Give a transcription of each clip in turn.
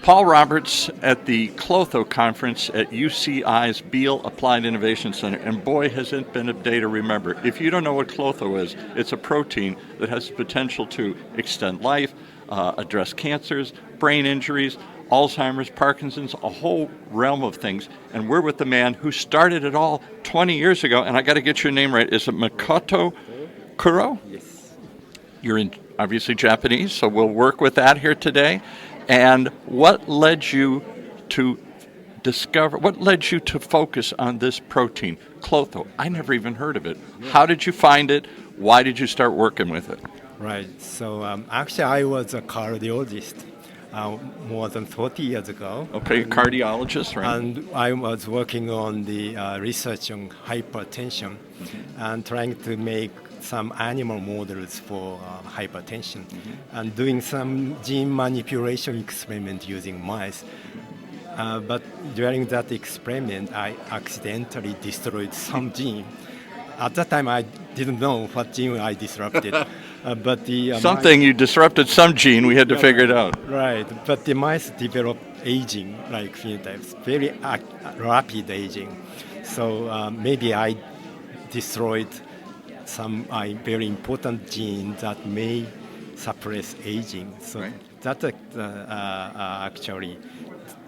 Paul Roberts at the KLOTHO Conference at UCI's Beale Applied Innovation Center. And boy, has it been a day to remember. If you don't know what KLOTHO is, it's a protein that has the potential to extend life, address cancers, brain injuries, Alzheimer's, Parkinson's, a whole realm of things. And we're with the man who started it all 20 years ago. And I got to get your name right. Is it Makoto Kuro? Yes. You're obviously Japanese, so we'll work with that here today. And what led you to focus on this protein, KLOTHO? I never even heard of it. How did you find it? Why did you start working with it? Right. So actually, I was a cardiologist more than 40 years ago. Okay, cardiologist, right? And I was working on the research on hypertension and trying to make some animal models for hypertension and doing some gene manipulation experiment using mice. But during that experiment, I accidentally destroyed some gene. At that time, I didn't know what gene I disrupted. But the you disrupted some gene. We had to figure it out. Right, but the mice develop aging-like phenotypes, very rapid aging. So maybe I destroyed some very important gene that may suppress aging. So right. That's actually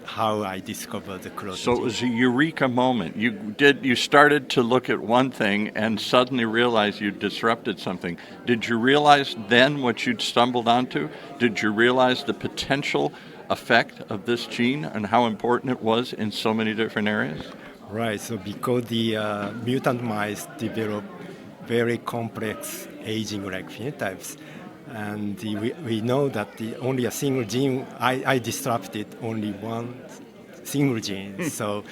how I discovered the KLOTHO So it gene. was a eureka moment. You started to look at one thing and suddenly realized you disrupted something. Did you realize then what you'd stumbled onto? Did you realize the potential effect of this gene and how important it was in so many different areas? Right, so because the mutant mice develop very complex aging-like phenotypes, and we know that only a single gene, I disrupted only one single gene. So,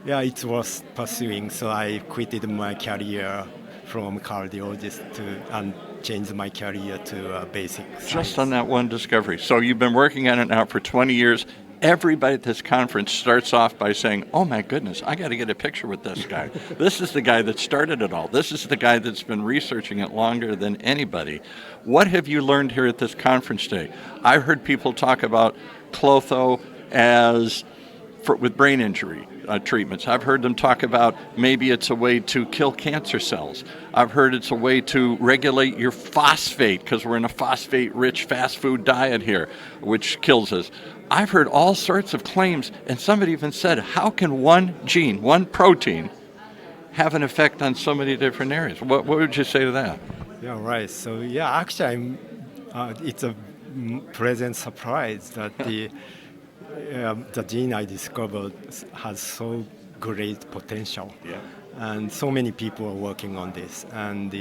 yeah, it was pursuing. So I quitted my career from cardiologist and changed my career to basic science. Just on that one discovery. So you've been working on it now for 20 years. Everybody at this conference starts off by saying, oh my goodness, I got to get a picture with this guy. This is the guy that started it all. This is the guy that's been researching it longer than anybody. What have you learned here at this conference day? I heard people talk about KLOTHO with brain injury treatments. I've heard them talk about maybe it's a way to kill cancer cells. I've heard it's a way to regulate your phosphate because we're in a phosphate-rich fast food diet here, which kills us. I've heard all sorts of claims, and somebody even said, how can one gene, one protein, have an effect on so many different areas? What would you say to that? Yeah, right. So, yeah, actually, it's a pleasant surprise that the gene I discovered has so great potential. Yeah. And so many people are working on this. And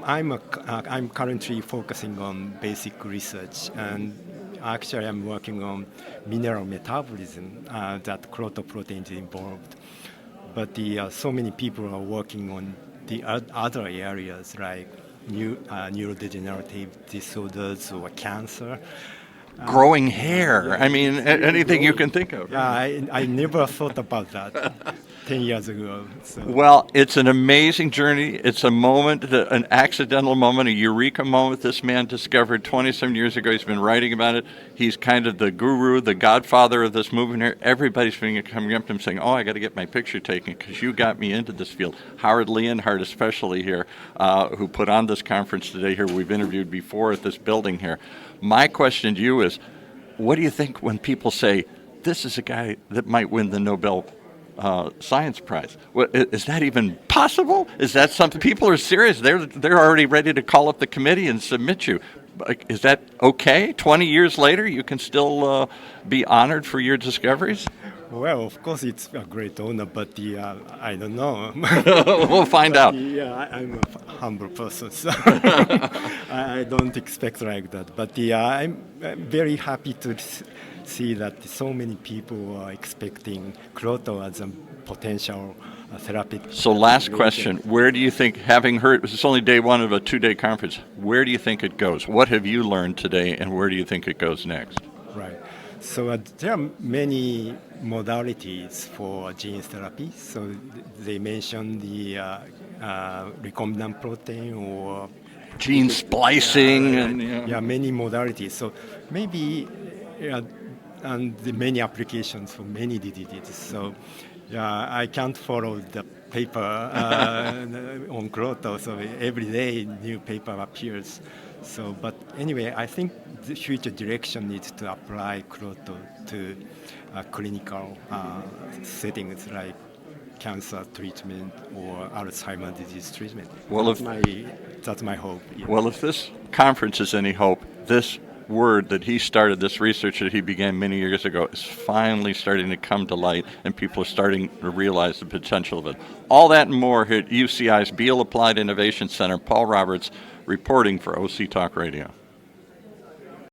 I'm currently focusing on basic research, and actually I'm working on mineral metabolism that KLOTHO protein is involved. But so many people are working on the other areas like neurodegenerative disorders or cancer. Growing hair. I mean, anything you can think of. Yeah, I never thought about that 10 years ago. So. Well, it's an amazing journey. It's a moment, an accidental moment, a eureka moment this man discovered 27 years ago. He's been writing about it. He's kind of the guru, the godfather of this movement here. Everybody's been coming up to him saying, oh, I got to get my picture taken because you got me into this field. Howard Leonhardt especially here, who put on this conference today here. We've interviewed before at this building here. My question to you is, what do you think when people say, this is a guy that might win the Nobel Science Prize? Is that even possible? Is that something? People are serious. They're already ready to call up the committee and submit you. Is that okay? 20 years later, you can still be honored for your discoveries? Well, of course, it's a great honor, but I don't know. We'll find out. Yeah, I'm a humble person, so I don't expect like that. But I'm very happy to see that so many people are expecting KLOTHO as a potential therapy. So last question, where do you think, having heard, it's only day one of a 2-day conference, where do you think it goes? What have you learned today, and where do you think it goes next? Right. So there are many modalities for gene therapy. So they mentioned the recombinant protein or gene splicing. Many modalities. So maybe and the many applications for many diseases. So yeah, I can't follow the paper on KLOTHO, so every day new paper appears. So, but anyway, I think the future direction needs to apply KLOTHO to clinical settings like cancer treatment or Alzheimer's disease treatment. Well, That's my hope. Yeah. Well, if this conference is any hope, this word that he started, this research that he began many years ago, is finally starting to come to light, and people are starting to realize the potential of it. All that and more here at UCI's Beal Applied Innovation Center. Paul Roberts reporting for OC Talk Radio.